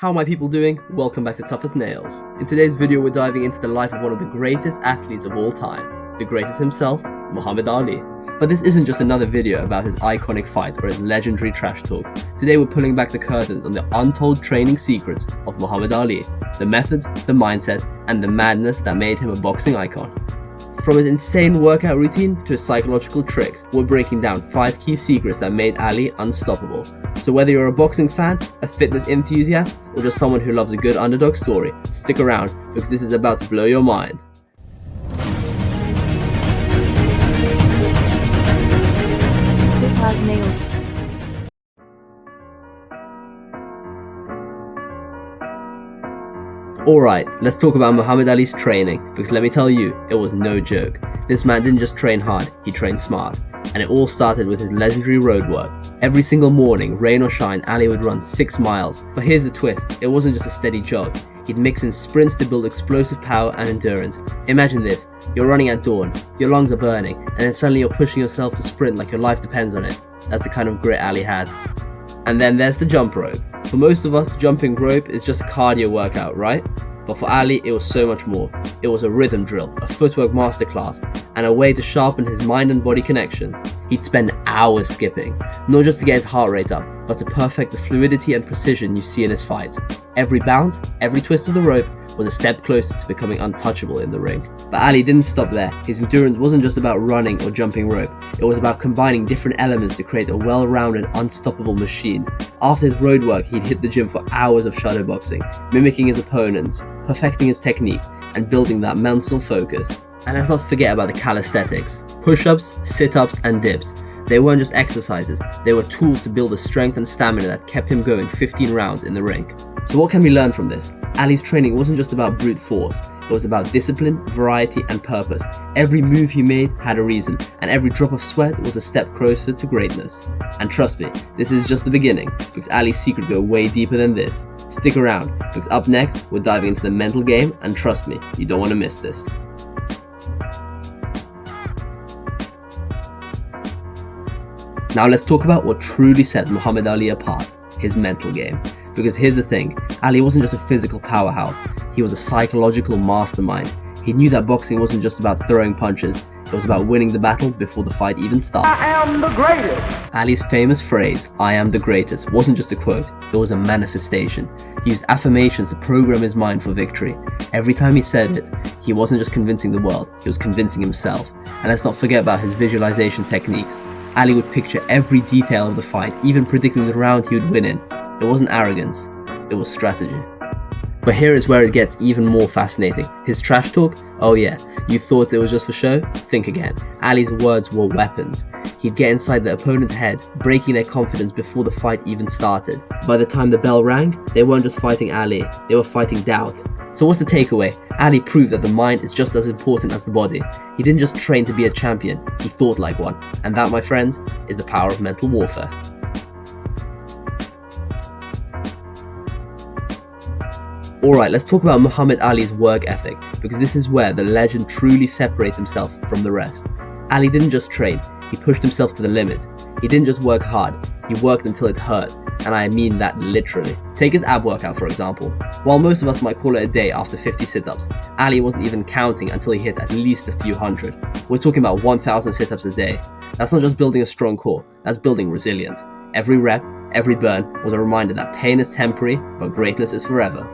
How are my people doing? Welcome back to Tough as Nails. In today's video we're diving into the life of one of the greatest athletes of all time, the greatest himself, Muhammad Ali. But this isn't just another video about his iconic fight or his legendary trash talk. Today we're pulling back the curtains on the untold training secrets of Muhammad Ali, the methods, the mindset, and the madness that made him a boxing icon. From his insane workout routine to his psychological tricks, we're breaking down 5 key secrets that made Ali unstoppable. So whether you're a boxing fan, a fitness enthusiast, or just someone who loves a good underdog story, stick around because this is about to blow your mind. Tough as Nails. Alright, let's talk about Muhammad Ali's training, because let me tell you, it was no joke. This man didn't just train hard, he trained smart. And it all started with his legendary road work. Every single morning, rain or shine, Ali would run 6 miles. But here's the twist, it wasn't just a steady jog. He'd mix in sprints to build explosive power and endurance. Imagine this, you're running at dawn, your lungs are burning, and then suddenly you're pushing yourself to sprint like your life depends on it. That's the kind of grit Ali had. And then there's the jump rope. For most of us, jumping rope is just a cardio workout, right? But for Ali, it was so much more. It was a rhythm drill, a footwork masterclass, and a way to sharpen his mind and body connection. He'd spend hours skipping, not just to get his heart rate up, but to perfect the fluidity and precision you see in his fights. Every bounce, every twist of the rope was a step closer to becoming untouchable in the ring. But Ali didn't stop there. His endurance wasn't just about running or jumping rope. It was about combining different elements to create a well-rounded, unstoppable machine. After his road work, he'd hit the gym for hours of shadowboxing, mimicking his opponents, perfecting his technique, and building that mental focus. And let's not forget about the calisthenics. Push-ups, sit-ups, and dips. They weren't just exercises, they were tools to build the strength and stamina that kept him going 15 rounds in the ring. So what can we learn from this? Ali's training wasn't just about brute force, it was about discipline, variety, and purpose. Every move he made had a reason, and every drop of sweat was a step closer to greatness. And trust me, this is just the beginning, because Ali's secret go way deeper than this. Stick around, because up next, we're diving into the mental game, and trust me, you don't want to miss this. Now let's talk about what truly set Muhammad Ali apart, his mental game. Because here's the thing, Ali wasn't just a physical powerhouse, he was a psychological mastermind. He knew that boxing wasn't just about throwing punches, it was about winning the battle before the fight even started. I am the greatest! Ali's famous phrase, "I am the greatest," wasn't just a quote, it was a manifestation. He used affirmations to program his mind for victory. Every time he said it, he wasn't just convincing the world, he was convincing himself. And let's not forget about his visualization techniques. Ali would picture every detail of the fight, even predicting the round he would win in. It wasn't arrogance, it was strategy. But here is where it gets even more fascinating. His trash talk? Oh yeah, you thought it was just for show? Think again. Ali's words were weapons. He'd get inside the opponent's head, breaking their confidence before the fight even started. By the time the bell rang, they weren't just fighting Ali, they were fighting doubt. So what's the takeaway? Ali proved that the mind is just as important as the body. He didn't just train to be a champion, he thought like one. And that, my friends, is the power of mental warfare. Alright, let's talk about Muhammad Ali's work ethic, because this is where the legend truly separates himself from the rest. Ali didn't just train, he pushed himself to the limit. He didn't just work hard, he worked until it hurt, and I mean that literally. Take his ab workout for example. While most of us might call it a day after 50 sit-ups, Ali wasn't even counting until he hit at least a few hundred. We're talking about 1,000 sit-ups a day. That's not just building a strong core, that's building resilience. Every rep, every burn was a reminder that pain is temporary, but greatness is forever.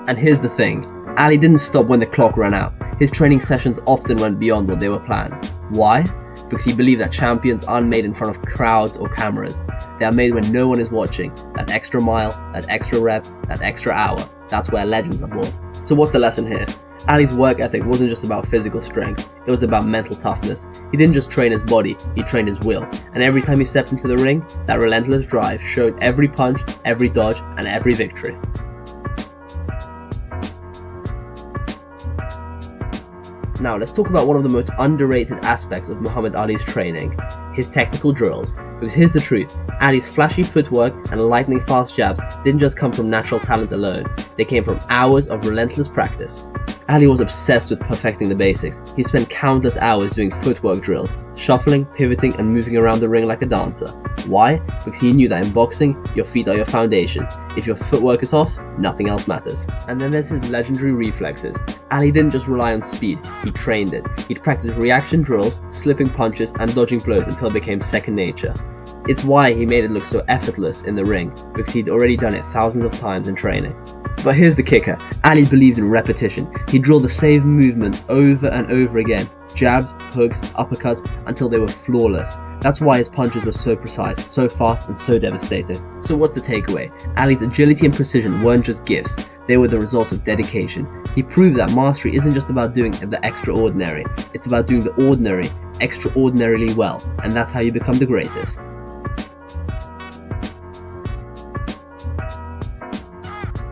And here's the thing, Ali didn't stop when the clock ran out. His training sessions often went beyond what they were planned. Why? Because he believed that champions aren't made in front of crowds or cameras. They are made when no one is watching. That extra mile, that extra rep, that extra hour. That's where legends are born. So what's the lesson here? Ali's work ethic wasn't just about physical strength, it was about mental toughness. He didn't just train his body, he trained his will. And every time he stepped into the ring, that relentless drive showed every punch, every dodge, and every victory. Now let's talk about one of the most underrated aspects of Muhammad Ali's training, his technical drills. Because here's the truth, Ali's flashy footwork and lightning fast jabs didn't just come from natural talent alone, they came from hours of relentless practice. Ali was obsessed with perfecting the basics. He spent countless hours doing footwork drills, shuffling, pivoting, and moving around the ring like a dancer. Why? Because he knew that in boxing, your feet are your foundation. If your footwork is off, nothing else matters. And then there's his legendary reflexes. Ali didn't just rely on speed, he trained it. He'd practice reaction drills, slipping punches, and dodging blows until it became second nature. It's why he made it look so effortless in the ring, because he'd already done it thousands of times in training. But here's the kicker, Ali believed in repetition. He drilled the same movements over and over again, jabs, hooks, uppercuts, until they were flawless. That's why his punches were so precise, so fast, and so devastating. So what's the takeaway? Ali's agility and precision weren't just gifts, they were the result of dedication. He proved that mastery isn't just about doing the extraordinary, it's about doing the ordinary extraordinarily well, and that's how you become the greatest.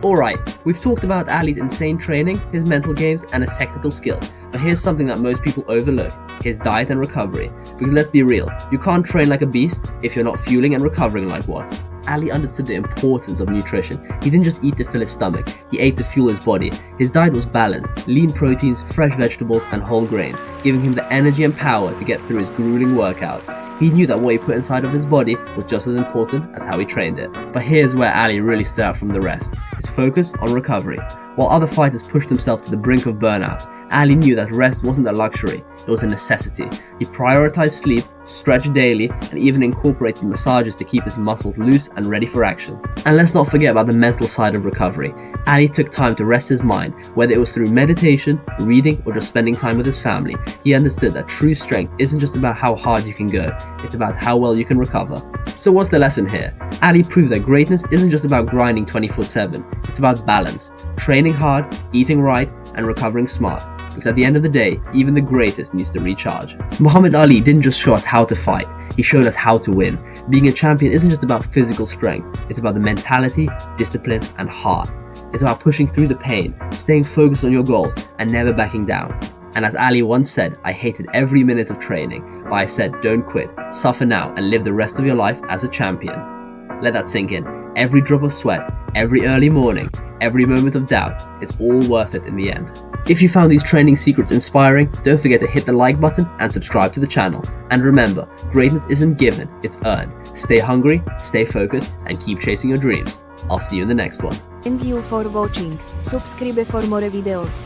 Alright, we've talked about Ali's insane training, his mental games, and his technical skills, but here's something that most people overlook, his diet and recovery. Because let's be real, you can't train like a beast if you're not fueling and recovering like one. Ali understood the importance of nutrition. He didn't just eat to fill his stomach, he ate to fuel his body. His diet was balanced, lean proteins, fresh vegetables, and whole grains, giving him the energy and power to get through his grueling workouts. He knew that what he put inside of his body was just as important as how he trained it. But here's where Ali really stood out from the rest, his focus on recovery. While other fighters pushed themselves to the brink of burnout, Ali knew that rest wasn't a luxury, it was a necessity. He prioritized sleep, stretched daily, and even incorporated massages to keep his muscles loose and ready for action. And let's not forget about the mental side of recovery. Ali took time to rest his mind, whether it was through meditation, reading, or just spending time with his family. He understood that true strength isn't just about how hard you can go, it's about how well you can recover. So what's the lesson here? Ali proved that greatness isn't just about grinding 24/7, it's about balance, training hard, eating right, and recovering smart. Because at the end of the day, even the greatest needs to recharge. Muhammad Ali didn't just show us how to fight, he showed us how to win. Being a champion isn't just about physical strength, it's about the mentality, discipline, and heart. It's about pushing through the pain, staying focused on your goals, and never backing down. And as Ali once said, I hated every minute of training, but I said don't quit, suffer now, and live the rest of your life as a champion. Let that sink in. Every drop of sweat, every early morning, every moment of doubt, it's all worth it in the end. If you found these training secrets inspiring, don't forget to hit the like button and subscribe to the channel. And remember, greatness isn't given, it's earned. Stay hungry, stay focused, and keep chasing your dreams. I'll see you in the next one. Thank you for watching. Subscribe for more videos.